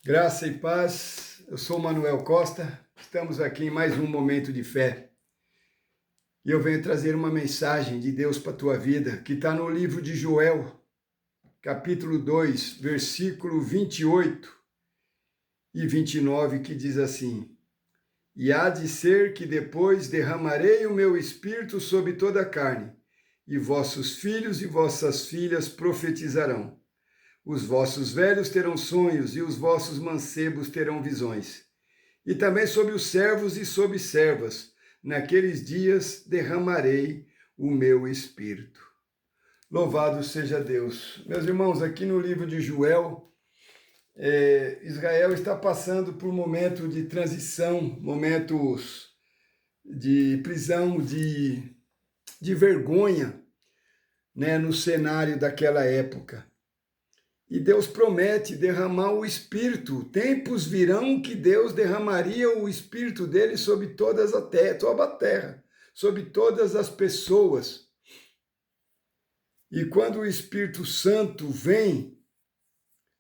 Graça e paz, eu sou Manuel Costa, estamos aqui em mais um Momento de Fé. E eu venho trazer uma mensagem de Deus para a tua vida, que está no livro de Joel, capítulo 2, versículo 28 e 29, que diz assim: E há de ser que depois derramarei o meu espírito sobre toda a carne, e vossos filhos e vossas filhas profetizarão. Os vossos velhos terão sonhos, e os vossos mancebos terão visões. E também sobre os servos e sobre servas, naqueles dias derramarei o meu espírito. Louvado seja Deus. Meus irmãos, aqui no livro de Joel, Israel está passando por um momento de transição, momentos de prisão, de vergonha, né, no cenário daquela época. E Deus promete derramar o Espírito. Tempos virão que Deus derramaria o Espírito dele sobre toda a terra, sobre todas as pessoas. E quando o Espírito Santo vem,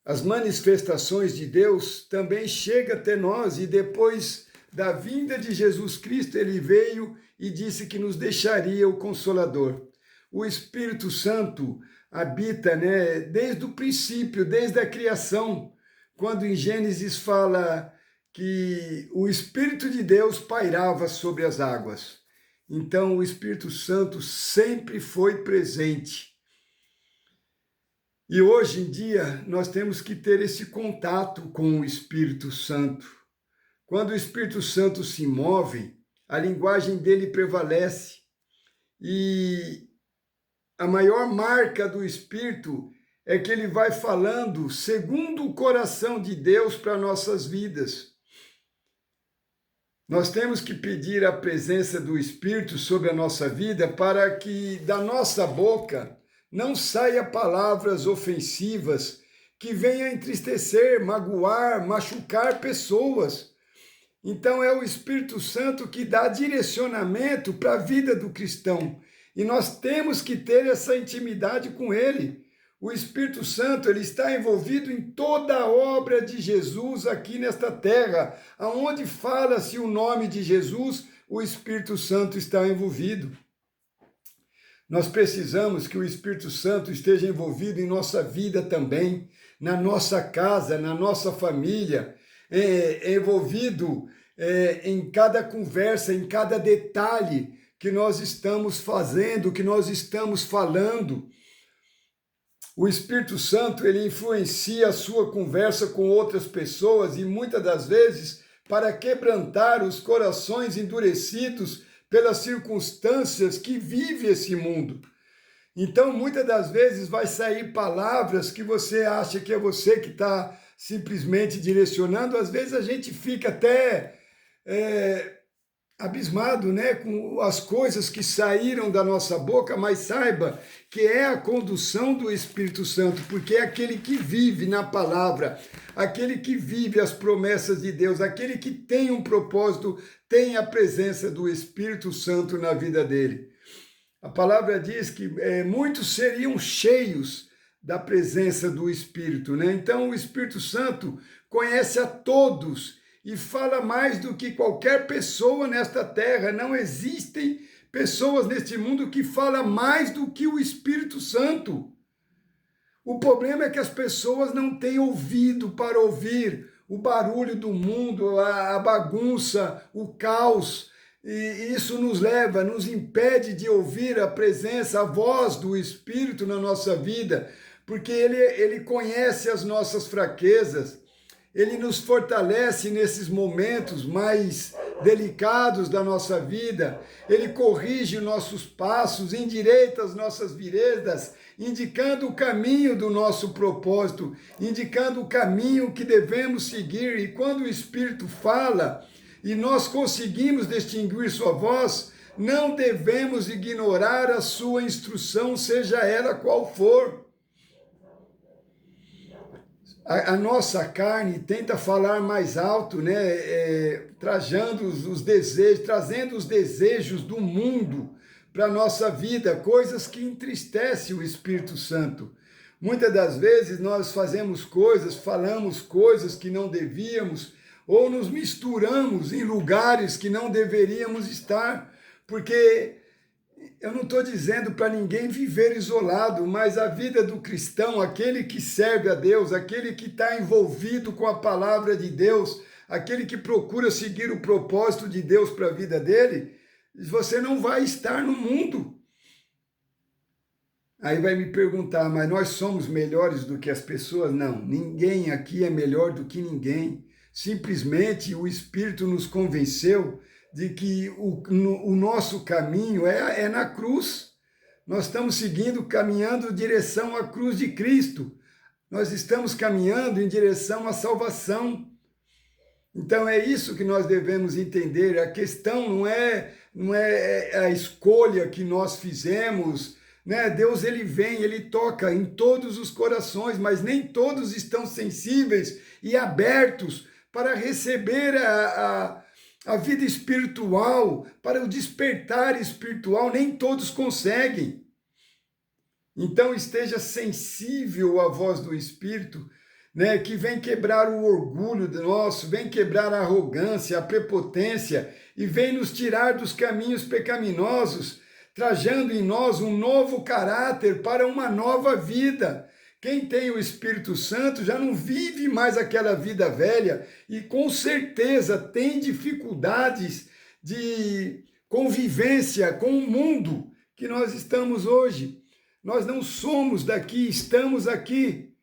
as manifestações de Deus também chegam até nós. E depois da vinda de Jesus Cristo, ele veio e disse que nos deixaria o Consolador. O Espírito Santo habita, né, desde o princípio, desde a criação, quando em Gênesis fala que o Espírito de Deus pairava sobre as águas. Então o Espírito Santo sempre foi presente. E hoje em dia nós temos que ter esse contato com o Espírito Santo. Quando o Espírito Santo se move, a linguagem dele prevalece. E a maior marca do Espírito é que ele vai falando segundo o coração de Deus para nossas vidas. Nós temos que pedir a presença do Espírito sobre a nossa vida para que da nossa boca não saia palavras ofensivas que venham entristecer, magoar, machucar pessoas. Então é o Espírito Santo que dá direcionamento para a vida do cristão. E nós temos que ter essa intimidade com ele. O Espírito Santo, ele está envolvido em toda a obra de Jesus aqui nesta terra. Aonde fala-se o nome de Jesus, o Espírito Santo está envolvido. Nós precisamos que o Espírito Santo esteja envolvido em nossa vida também, na nossa casa, na nossa família, envolvido em cada conversa, em cada detalhe que nós estamos fazendo, que nós estamos falando. O Espírito Santo, ele influencia a sua conversa com outras pessoas e muitas das vezes para quebrantar os corações endurecidos pelas circunstâncias que vive esse mundo. Então, muitas das vezes vai sair palavras que você acha que é você que está simplesmente direcionando. Às vezes a gente fica até abismado, né, com as coisas que saíram da nossa boca, mas saiba que é a condução do Espírito Santo, porque é aquele que vive na palavra, aquele que vive as promessas de Deus, aquele que tem um propósito, tem a presença do Espírito Santo na vida dele. A palavra diz que muitos seriam cheios da presença do Espírito, né? Então o Espírito Santo conhece a todos e fala mais do que qualquer pessoa nesta terra. Não existem pessoas neste mundo que falam mais do que o Espírito Santo. O problema é que as pessoas não têm ouvido para ouvir o barulho do mundo, a bagunça, o caos. E isso nos impede de ouvir a presença, a voz do Espírito na nossa vida, porque ele conhece as nossas fraquezas. Ele nos fortalece nesses momentos mais delicados da nossa vida. Ele corrige os nossos passos, endireita as nossas veredas, indicando o caminho do nosso propósito, indicando o caminho que devemos seguir. E quando o Espírito fala e nós conseguimos distinguir sua voz, não devemos ignorar a sua instrução, seja ela qual for. A nossa carne tenta falar mais alto, né? Trazendo os desejos do mundo para a nossa vida, coisas que entristecem o Espírito Santo. Muitas das vezes nós fazemos coisas, falamos coisas que não devíamos, ou nos misturamos em lugares que não deveríamos estar, porque eu não estou dizendo para ninguém viver isolado, mas a vida do cristão, aquele que serve a Deus, aquele que está envolvido com a palavra de Deus, aquele que procura seguir o propósito de Deus para a vida dele, você não vai estar no mundo. Aí vai me perguntar, mas nós somos melhores do que as pessoas? Não, ninguém aqui é melhor do que ninguém. Simplesmente o Espírito nos convenceu de que o nosso caminho é na cruz. Nós estamos caminhando em direção à cruz de Cristo. Nós estamos caminhando em direção à salvação. Então é isso que nós devemos entender. A questão não é a escolha que nós fizemos, né? Deus, ele vem, ele toca em todos os corações, mas nem todos estão sensíveis e abertos para receber a vida espiritual, para o despertar espiritual, nem todos conseguem. Então esteja sensível à voz do Espírito, né, que vem quebrar o orgulho nosso, vem quebrar a arrogância, a prepotência, e vem nos tirar dos caminhos pecaminosos, trajando em nós um novo caráter para uma nova vida. Quem tem o Espírito Santo já não vive mais aquela vida velha e com certeza tem dificuldades de convivência com o mundo que nós estamos hoje. Nós não somos daqui, estamos aqui.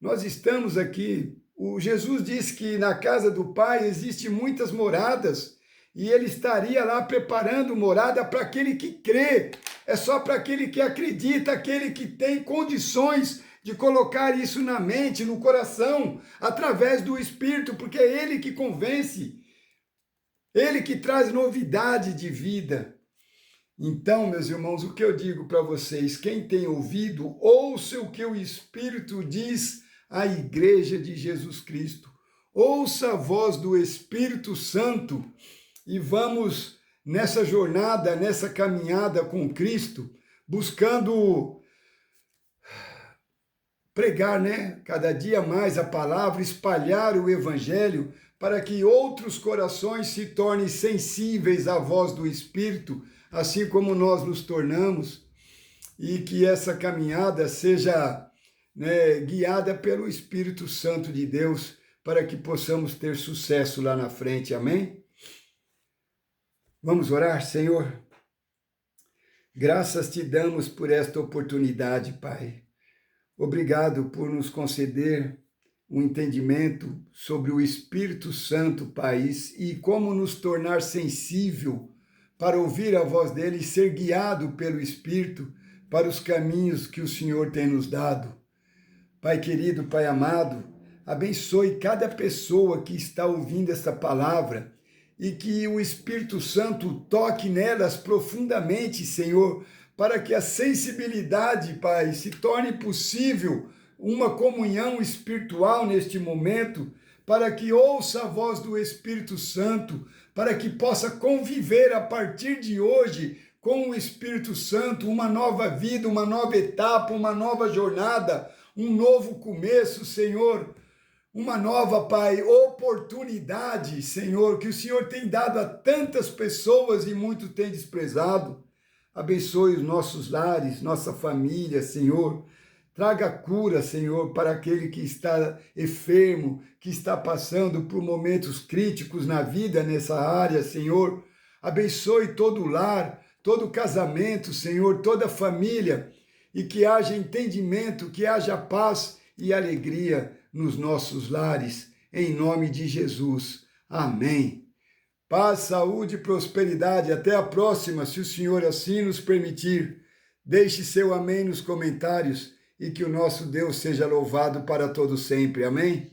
Nós estamos aqui. O Jesus disse que na casa do Pai existem muitas moradas e ele estaria lá preparando morada para aquele que crê. É só para aquele que acredita, aquele que tem condições de colocar isso na mente, no coração, através do Espírito, porque é ele que convence, ele que traz novidade de vida. Então, meus irmãos, o que eu digo para vocês, quem tem ouvido, ouça o que o Espírito diz à Igreja de Jesus Cristo. Ouça a voz do Espírito Santo e vamos nessa jornada, nessa caminhada com Cristo, buscando pregar, né, cada dia mais a palavra, espalhar o Evangelho, para que outros corações se tornem sensíveis à voz do Espírito, assim como nós nos tornamos, e que essa caminhada seja, né, guiada pelo Espírito Santo de Deus, para que possamos ter sucesso lá na frente, amém? Vamos orar, Senhor? Graças te damos por esta oportunidade, Pai. Obrigado por nos conceder um entendimento sobre o Espírito Santo, Pai, e como nos tornar sensível para ouvir a voz dele e ser guiado pelo Espírito para os caminhos que o Senhor tem nos dado. Pai querido, Pai amado, abençoe cada pessoa que está ouvindo essa palavra e que o Espírito Santo toque nelas profundamente, Senhor, para que a sensibilidade, Pai, se torne possível uma comunhão espiritual neste momento, para que ouça a voz do Espírito Santo, para que possa conviver a partir de hoje com o Espírito Santo, uma nova vida, uma nova etapa, uma nova jornada, um novo começo, Senhor, uma nova, Pai, oportunidade, Senhor, que o Senhor tem dado a tantas pessoas e muito tem desprezado. Abençoe os nossos lares, nossa família, Senhor. Traga cura, Senhor, para aquele que está enfermo, que está passando por momentos críticos na vida nessa área, Senhor. Abençoe todo o lar, todo o casamento, Senhor, toda a família, e que haja entendimento, que haja paz e alegria nos nossos lares, em nome de Jesus. Amém. Paz, saúde e prosperidade. Até a próxima, se o Senhor assim nos permitir. Deixe seu amém nos comentários e que o nosso Deus seja louvado para todo sempre. Amém?